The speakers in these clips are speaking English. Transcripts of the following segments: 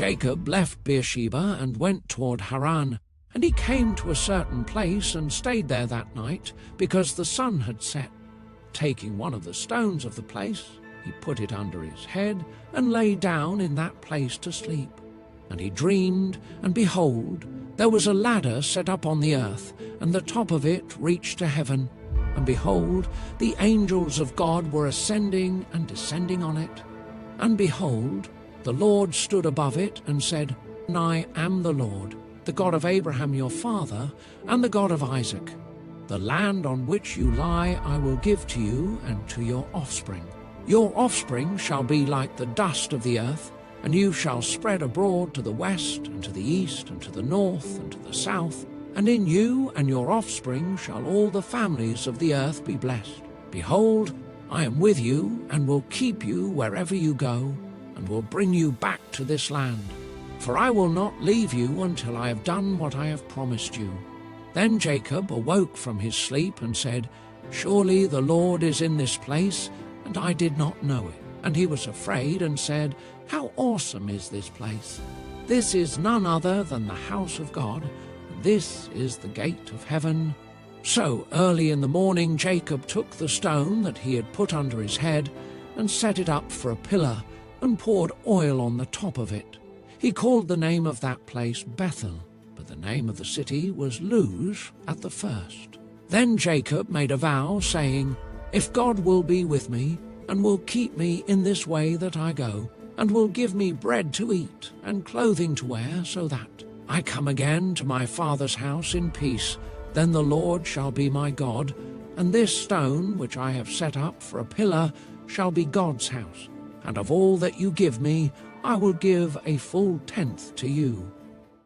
Jacob left Beersheba and went toward Haran, and he came to a certain place and stayed there that night, because the sun had set. Taking one of the stones of the place, he put it under his head and lay down in that place to sleep. And he dreamed, and behold, there was a ladder set up on the earth, and the top of it reached to heaven. And behold, the angels of God were ascending and descending on it. And behold, the Lord stood above it and said, I am the Lord, the God of Abraham your father, and the God of Isaac. The land on which you lie I will give to you and to your offspring. Your offspring shall be like the dust of the earth, and you shall spread abroad to the west, and to the east, and to the north, and to the south. And in you and your offspring shall all the families of the earth be blessed. Behold, I am with you, and will keep you wherever you go, and will bring you back to this land. For I will not leave you until I have done what I have promised you. Then Jacob awoke from his sleep and said, Surely the Lord is in this place, and I did not know it. And he was afraid and said, How awesome is this place! This is none other than the house of God, and this is the gate of heaven. So early in the morning Jacob took the stone that he had put under his head and set it up for a pillar, and poured oil on the top of it. He called the name of that place Bethel, but the name of the city was Luz at the first. Then Jacob made a vow, saying, If God will be with me, and will keep me in this way that I go, and will give me bread to eat and clothing to wear, so that I come again to my father's house in peace, then the Lord shall be my God, and this stone which I have set up for a pillar shall be God's house. And of all that you give me, I will give a full tenth to you.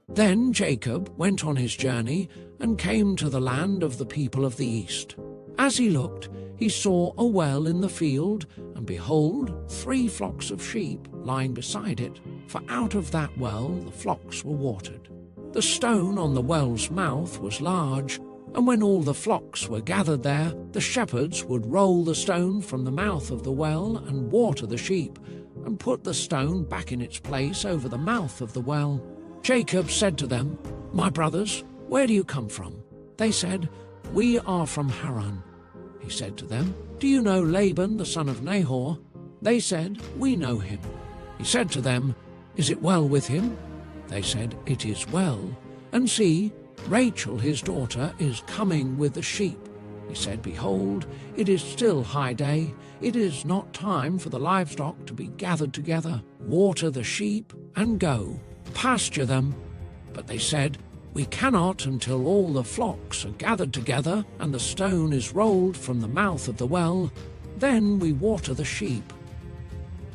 Then Jacob went on his journey and came to the land of the people of the east. As he looked, he saw a well in the field, and behold, 3 flocks of sheep lying beside it, for out of that well the flocks were watered. The stone on the well's mouth was large, and when all the flocks were gathered there, the shepherds would roll the stone from the mouth of the well and water the sheep, and put the stone back in its place over the mouth of the well. Jacob said to them, My brothers, where do you come from? They said, We are from Haran. He said to them, Do you know Laban the son of Nahor? They said, We know him. He said to them, Is it well with him? They said, It is well. And see, Rachel his daughter is coming with the sheep. He said, Behold, it is still high day. It is not time for the livestock to be gathered together. Water the sheep and go, pasture them. But they said, We cannot until all the flocks are gathered together and the stone is rolled from the mouth of the well. Then we water the sheep.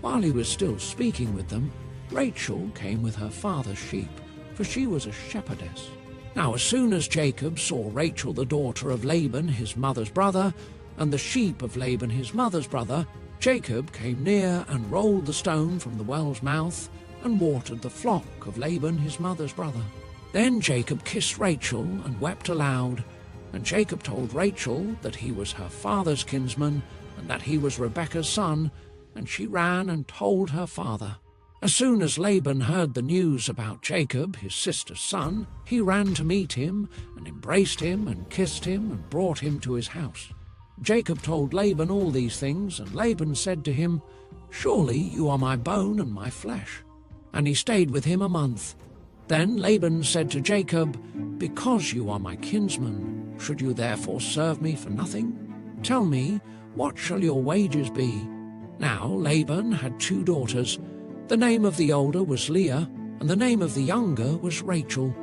While he was still speaking with them, Rachel came with her father's sheep, for she was a shepherdess. Now as soon as Jacob saw Rachel the daughter of Laban his mother's brother, and the sheep of Laban his mother's brother, Jacob came near and rolled the stone from the well's mouth, and watered the flock of Laban his mother's brother. Then Jacob kissed Rachel and wept aloud, and Jacob told Rachel that he was her father's kinsman, and that he was Rebekah's son, and she ran and told her father. As soon as Laban heard the news about Jacob, his sister's son, he ran to meet him, and embraced him, and kissed him, and brought him to his house. Jacob told Laban all these things, and Laban said to him, Surely you are my bone and my flesh. And he stayed with him a month. Then Laban said to Jacob, Because you are my kinsman, should you therefore serve me for nothing? Tell me, what shall your wages be? Now Laban had 2 daughters. The name of the older was Leah, and the name of the younger was Rachel.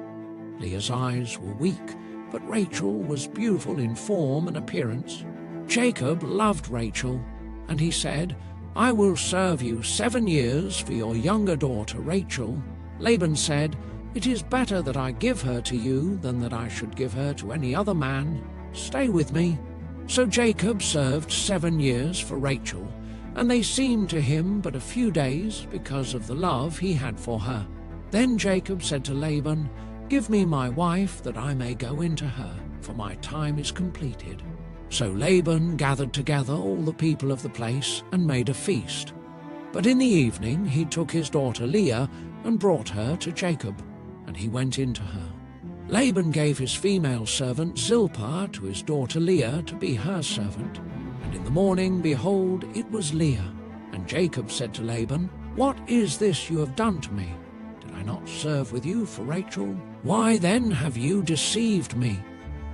Leah's eyes were weak, but Rachel was beautiful in form and appearance. Jacob loved Rachel, and he said, I will serve you 7 years for your younger daughter Rachel. Laban said, It is better that I give her to you than that I should give her to any other man. Stay with me. So Jacob served 7 years for Rachel, and they seemed to him but a few days because of the love he had for her. Then Jacob said to Laban, Give me my wife that I may go into her, for my time is completed. So Laban gathered together all the people of the place and made a feast. But in the evening he took his daughter Leah and brought her to Jacob, and he went in to her. Laban gave his female servant Zilpah to his daughter Leah to be her servant. And in the morning, behold, it was Leah. And Jacob said to Laban, "What is this you have done to me? Did I not serve with you for Rachel? Why then have you deceived me?"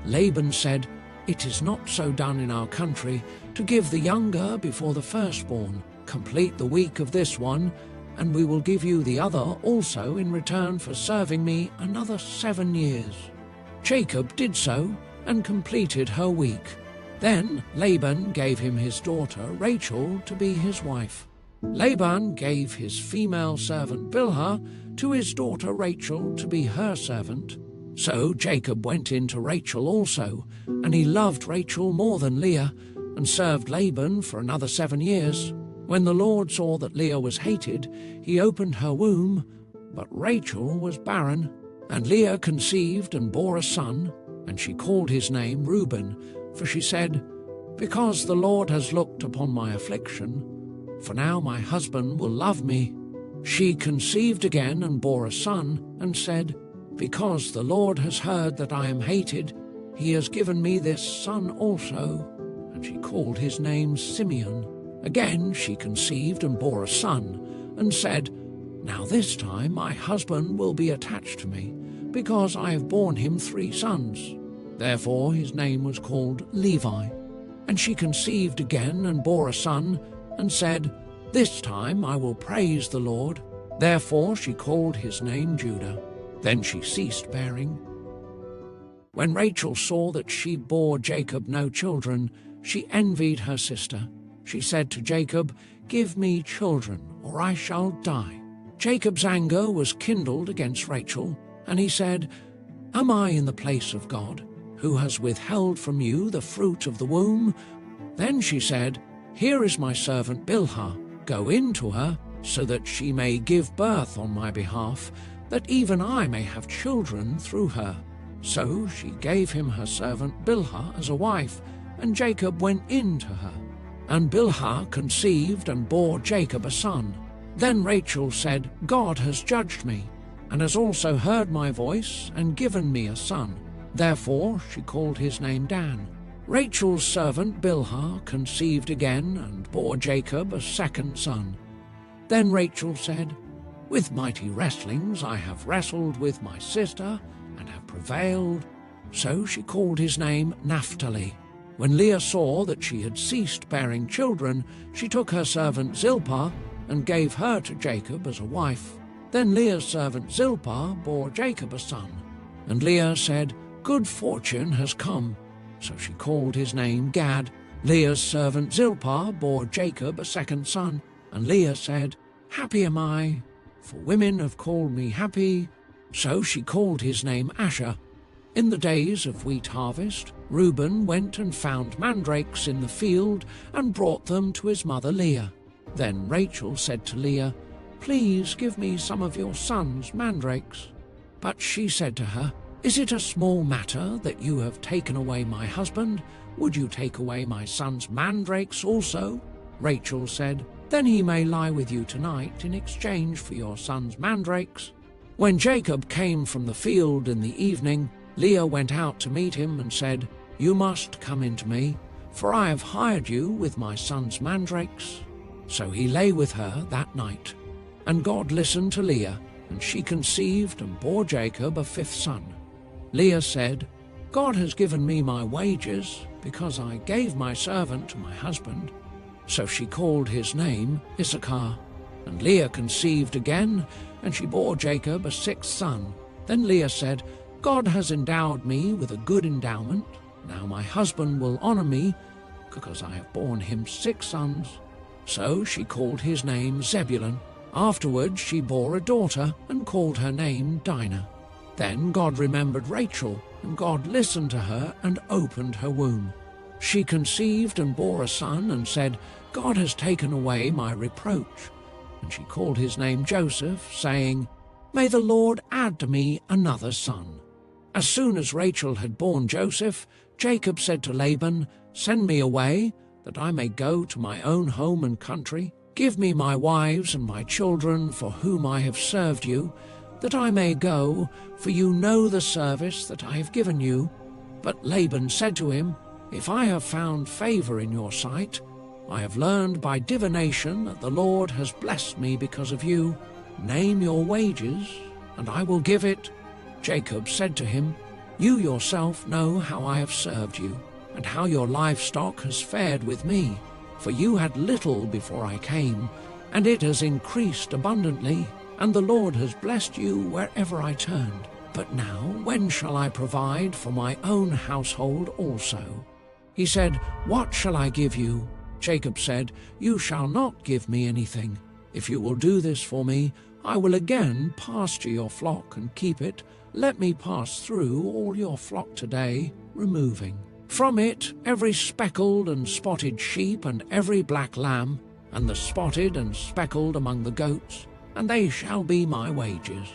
Laban said, "It is not so done in our country to give the younger before the firstborn. Complete the week of this one, and we will give you the other also in return for serving me another 7 years." Jacob did so, and completed her week. Then Laban gave him his daughter Rachel to be his wife. Laban gave his female servant Bilhah to his daughter Rachel to be her servant. So Jacob went in to Rachel also, and he loved Rachel more than Leah, and served Laban for another 7 years. When the Lord saw that Leah was hated, he opened her womb, but Rachel was barren. And Leah conceived and bore a son, and she called his name Reuben, for she said, "Because the Lord has looked upon my affliction, for now my husband will love me." She conceived again and bore a son, and said, "Because the Lord has heard that I am hated, he has given me this son also." And she called his name Simeon. Again she conceived and bore a son, and said, "Now this time my husband will be attached to me, because I have borne him 3 sons. Therefore his name was called Levi. And she conceived again and bore a son, and said, "This time I will praise the Lord." Therefore she called his name Judah. Then she ceased bearing. When Rachel saw that she bore Jacob no children, she envied her sister. She said to Jacob, "Give me children, or I shall die." Jacob's anger was kindled against Rachel, and he said, "Am I in the place of God, who has withheld from you the fruit of the womb?" Then she said, "Here is my servant Bilhah. Go in to her, so that she may give birth on my behalf, that even I may have children through her." So she gave him her servant Bilhah as a wife, and Jacob went in to her. And Bilhah conceived and bore Jacob a son. Then Rachel said, "God has judged me, and has also heard my voice, and given me a son." Therefore she called his name Dan. Rachel's servant Bilhah conceived again, and bore Jacob a second son. Then Rachel said, "With mighty wrestlings I have wrestled with my sister, and have prevailed." So she called his name Naphtali. When Leah saw that she had ceased bearing children, she took her servant Zilpah, and gave her to Jacob as a wife. Then Leah's servant Zilpah bore Jacob a son. And Leah said, "Good fortune has come." So she called his name Gad. Leah's servant Zilpah bore Jacob a second son. And Leah said, "Happy am I, for women have called me happy." So she called his name Asher. In the days of wheat harvest, Reuben went and found mandrakes in the field, and brought them to his mother Leah. Then Rachel said to Leah, "Please give me some of your son's mandrakes." But she said to her, "Is it a small matter that you have taken away my husband? Would you take away my son's mandrakes also?" Rachel said, "Then he may lie with you tonight in exchange for your son's mandrakes." When Jacob came from the field in the evening, Leah went out to meet him and said, "You must come in to me, for I have hired you with my son's mandrakes." So he lay with her that night. And God listened to Leah, and she conceived and bore Jacob a 5th son. Leah said, "God has given me my wages, because I gave my servant to my husband." So she called his name Issachar. And Leah conceived again, and she bore Jacob a 6th son. Then Leah said, "God has endowed me with a good endowment. Now my husband will honor me, because I have borne him 6 sons." So she called his name Zebulun. Afterwards she bore a daughter, and called her name Dinah. Then God remembered Rachel, and God listened to her, and opened her womb. She conceived and bore a son, and said, "God has taken away my reproach." And she called his name Joseph, saying, "May the Lord add to me another son." As soon as Rachel had borne Joseph, Jacob said to Laban, "Send me away, that I may go to my own home and country." Give me my wives and my children for whom I have served you, that I may go, for you know the service that I have given you." But Laban said to him, "If I have found favor in your sight, I have learned by divination that the Lord has blessed me because of you. Name your wages, and I will give it." Jacob said to him, "You yourself know how I have served you, and how your livestock has fared with me. For you had little before I came, and it has increased abundantly, and the Lord has blessed you wherever I turned. But now when shall I provide for my own household also?" He said, "What shall I give you?" Jacob said, "You shall not give me anything. If you will do this for me, I will again pasture your flock and keep it. Let me pass through all your flock today, removing from it every speckled and spotted sheep and every black lamb, and the spotted and speckled among the goats, and they shall be my wages.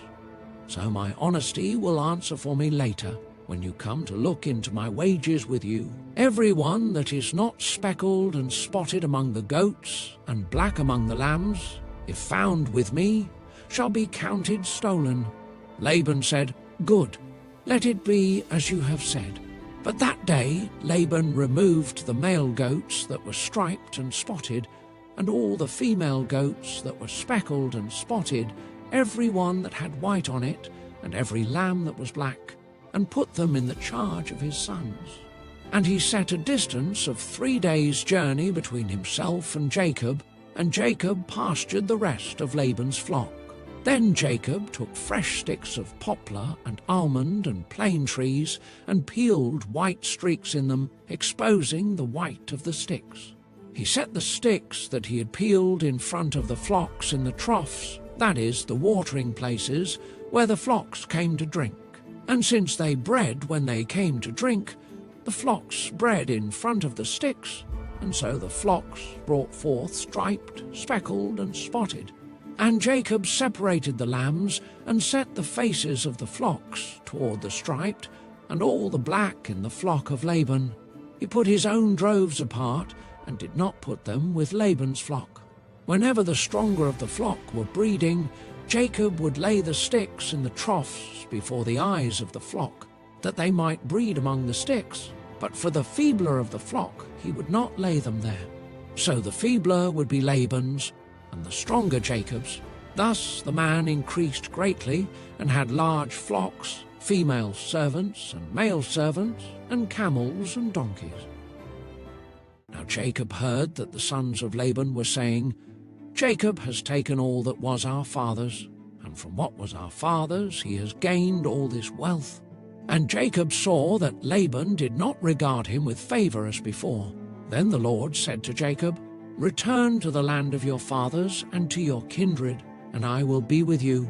So my honesty will answer for me later, when you come to look into my wages with you. Every one that is not speckled and spotted among the goats, and black among the lambs, if found with me, shall be counted stolen." Laban said, "Good, let it be as you have said." But that day Laban removed the male goats that were striped and spotted, and all the female goats that were speckled and spotted, every one that had white on it, and every lamb that was black, and put them in the charge of his sons. And he set a distance of 3 days' journey between himself and Jacob pastured the rest of Laban's flock. Then Jacob took fresh sticks of poplar and almond and plane trees, and peeled white streaks in them, exposing the white of the sticks. He set the sticks that he had peeled in front of the flocks in the troughs, that is, the watering places, where the flocks came to drink. And since they bred when they came to drink, the flocks bred in front of the sticks, and so the flocks brought forth striped, speckled, and spotted. And Jacob separated the lambs, and set the faces of the flocks toward the striped, and all the black in the flock of Laban. He put his own droves apart, and did not put them with Laban's flock. Whenever the stronger of the flock were breeding, Jacob would lay the sticks in the troughs before the eyes of the flock, that they might breed among the sticks. But for the feebler of the flock he would not lay them there. So the feebler would be Laban's, and the stronger Jacob's. Thus the man increased greatly, and had large flocks, female servants and male servants, and camels and donkeys. Now Jacob heard that the sons of Laban were saying, "Jacob has taken all that was our father's, and from what was our father's he has gained all this wealth." And Jacob saw that Laban did not regard him with favor as before. Then the Lord said to Jacob, "Return to the land of your fathers and to your kindred, and I will be with you."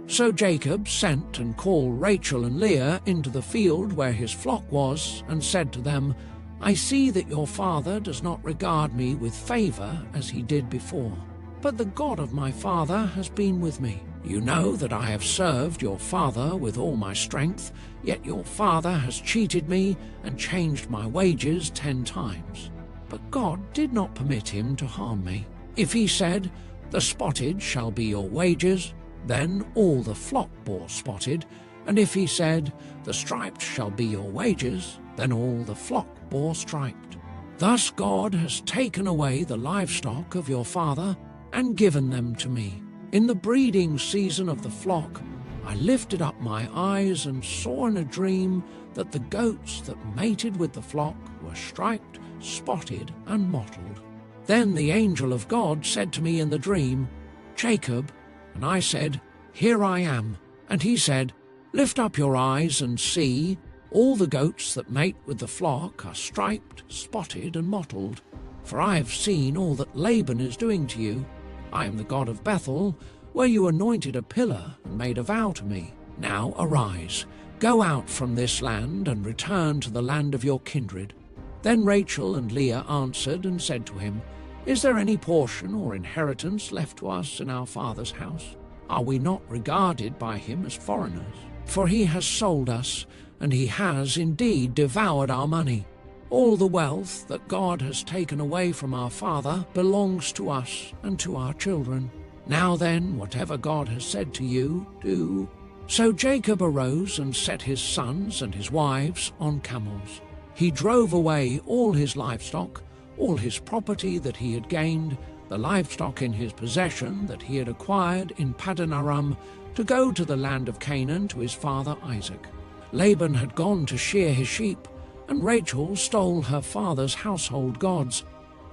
So Jacob sent and called Rachel and Leah into the field where his flock was, and said to them, "I see that your father does not regard me with favor as he did before, but the God of my father has been with me. You know that I have served your father with all my strength, yet your father has cheated me and changed my wages 10 times. But God did not permit him to harm me. If he said, 'The spotted shall be your wages,' then all the flock bore spotted, and if he said, 'The striped shall be your wages,' then all the flock bore striped. Thus God has taken away the livestock of your father and given them to me. In the breeding season of the flock, I lifted up my eyes and saw in a dream that the goats that mated with the flock were striped, spotted, and mottled. Then the angel of God said to me in the dream, 'Jacob,' and I said, 'Here I am.' And he said, 'Lift up your eyes and see, all the goats that mate with the flock are striped, spotted, and mottled. For I have seen all that Laban is doing to you. I am the God of Bethel, where you anointed a pillar and made a vow to me. Now arise, go out from this land and return to the land of your kindred.' Then Rachel and Leah answered and said to him, 'Is there any portion or inheritance left to us in our father's house? Are we not regarded by him as foreigners? For he has sold us, and he has indeed devoured our money. All the wealth that God has taken away from our father belongs to us and to our children. Now then, whatever God has said to you, do." So Jacob arose and set his sons and his wives on camels. He drove away all his livestock, all his property that he had gained, the livestock in his possession that he had acquired in Paddan Aram, to go to the land of Canaan to his father Isaac. Laban had gone to shear his sheep, and Rachel stole her father's household gods.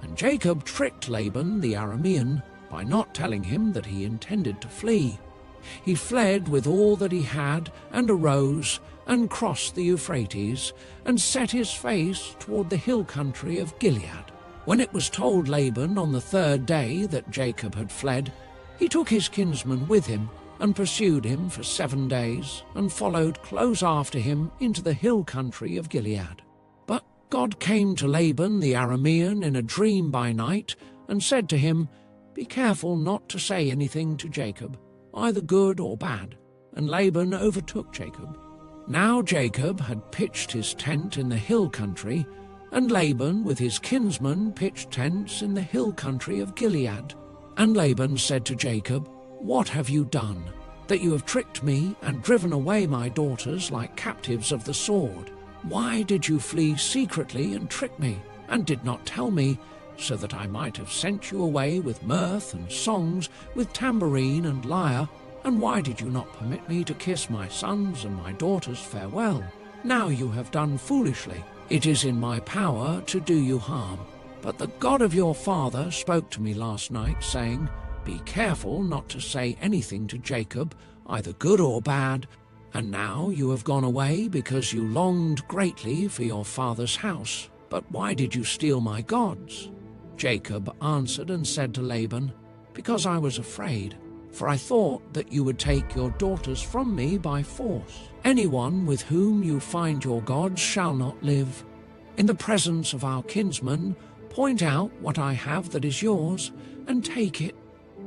And Jacob tricked Laban the Aramean by not telling him that he intended to flee. He fled with all that he had, and arose, and crossed the Euphrates, and set his face toward the hill country of Gilead. When it was told Laban on the third day that Jacob had fled, he took his kinsman with him, and pursued him for 7 days, and followed close after him into the hill country of Gilead. But God came to Laban the Aramean in a dream by night, and said to him, "Be careful not to say anything to Jacob, either good or bad." And Laban overtook Jacob. Now Jacob had pitched his tent in the hill country, and Laban with his kinsmen pitched tents in the hill country of Gilead. And Laban said to Jacob, "What have you done, that you have tricked me and driven away my daughters like captives of the sword? Why did you flee secretly and trick me, and did not tell me, so that I might have sent you away with mirth and songs, with tambourine and lyre? And why did you not permit me to kiss my sons and my daughters farewell? Now you have done foolishly. It is in my power to do you harm. But the God of your father spoke to me last night, saying, 'Be careful not to say anything to Jacob, either good or bad.' And now you have gone away because you longed greatly for your father's house. But why did you steal my gods?" Jacob answered and said to Laban, "Because I was afraid, for I thought that you would take your daughters from me by force. Anyone with whom you find your gods shall not live. In the presence of our kinsmen, point out what I have that is yours, and take it."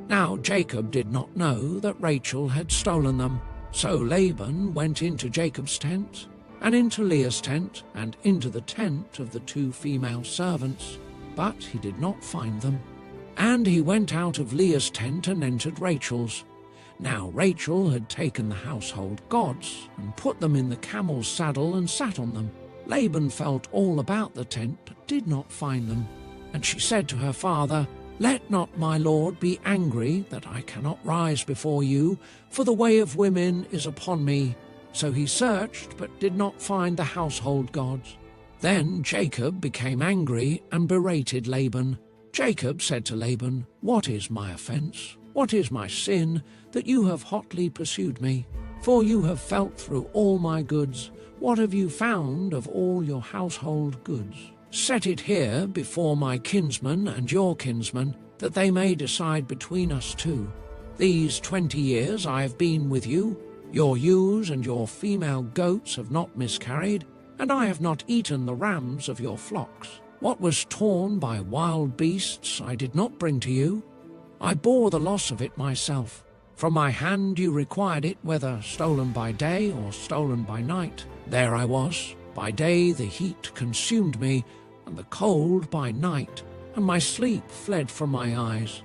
Now Jacob did not know that Rachel had stolen them. So Laban went into Jacob's tent, and into Leah's tent, and into the tent of the 2 female servants, but he did not find them. And he went out of Leah's tent and entered Rachel's. Now Rachel had taken the household gods, and put them in the camel's saddle, and sat on them. Laban felt all about the tent, but did not find them. And she said to her father, "Let not my lord be angry that I cannot rise before you, for the way of women is upon me." So he searched, but did not find the household gods. Then Jacob became angry and berated Laban. Jacob said to Laban, "What is my offense? What is my sin, that you have hotly pursued me? For you have felt through all my goods. What have you found of all your household goods? Set it here before my kinsmen and your kinsmen, that they may decide between us two. These 20 years I have been with you. Your ewes and your female goats have not miscarried, and I have not eaten the rams of your flocks. What was torn by wild beasts I did not bring to you. I bore the loss of it myself. From my hand you required it, whether stolen by day or stolen by night. There I was. By day the heat consumed me, and the cold by night, and my sleep fled from my eyes.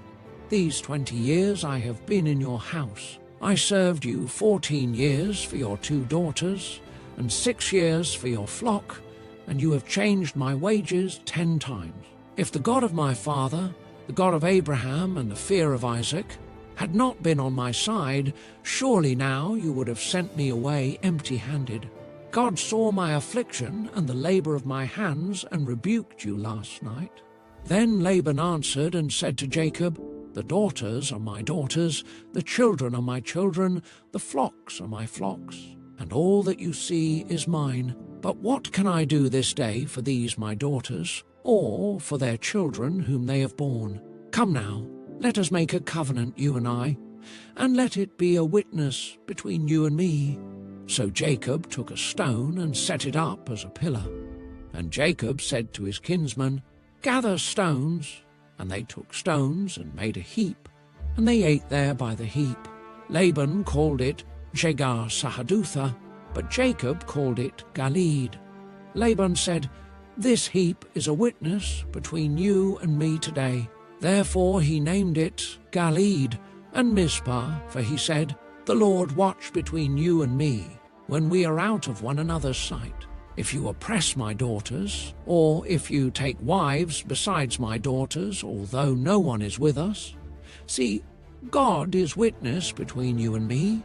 These 20 years I have been in your house. I served you 14 years for your 2 daughters, and 6 years for your flock, and you have changed my wages 10 times. If the God of my father, the God of Abraham and the fear of Isaac, had not been on my side, surely now you would have sent me away empty-handed. God saw my affliction and the labor of my hands, and rebuked you last night." Then Laban answered and said to Jacob, "The daughters are my daughters, the children are my children, the flocks are my flocks, and all that you see is mine. But what can I do this day for these my daughters, or for their children whom they have borne? Come now, let us make a covenant, you and I, and let it be a witness between you and me." So Jacob took a stone and set it up as a pillar. And Jacob said to his kinsmen, "Gather stones." And they took stones and made a heap, and they ate there by the heap. Laban called it Jegar Sahadutha, but Jacob called it Galeed. Laban said, This heap is a witness between you and me today. Therefore he named it Galeed and Mizpah, for he said, The Lord watch between you and me, when we are out of one another's sight. If you oppress my daughters, or if you take wives besides my daughters, although no one is with us, see, God is witness between you and me.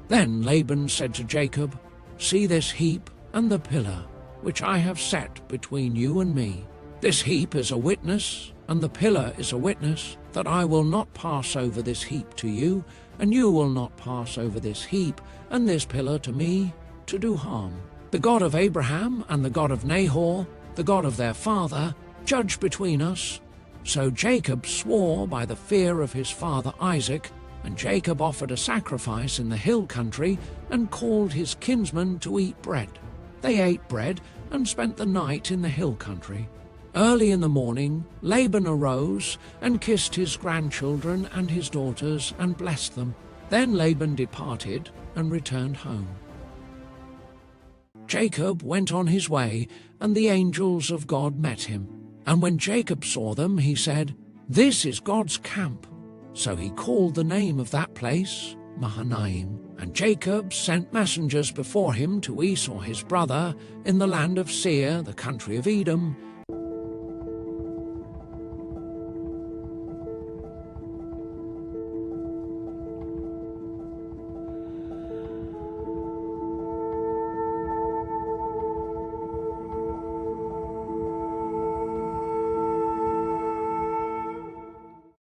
Then Laban said to Jacob, See this heap and the pillar, which I have set between you and me. This heap is a witness, and the pillar is a witness, that I will not pass over this heap to you, and you will not pass over this heap and this pillar to me, to do harm. The God of Abraham and the God of Nahor, the God of their father, judge between us. So Jacob swore by the fear of his father Isaac, and Jacob offered a sacrifice in the hill country and called his kinsmen to eat bread. They ate bread and spent the night in the hill country. Early in the morning, Laban arose and kissed his grandchildren and his daughters and blessed them. Then Laban departed and returned home. Jacob went on his way, and the angels of God met him. And when Jacob saw them, he said, This is God's camp. So he called the name of that place Mahanaim. And Jacob sent messengers before him to Esau his brother in the land of Seir, the country of Edom,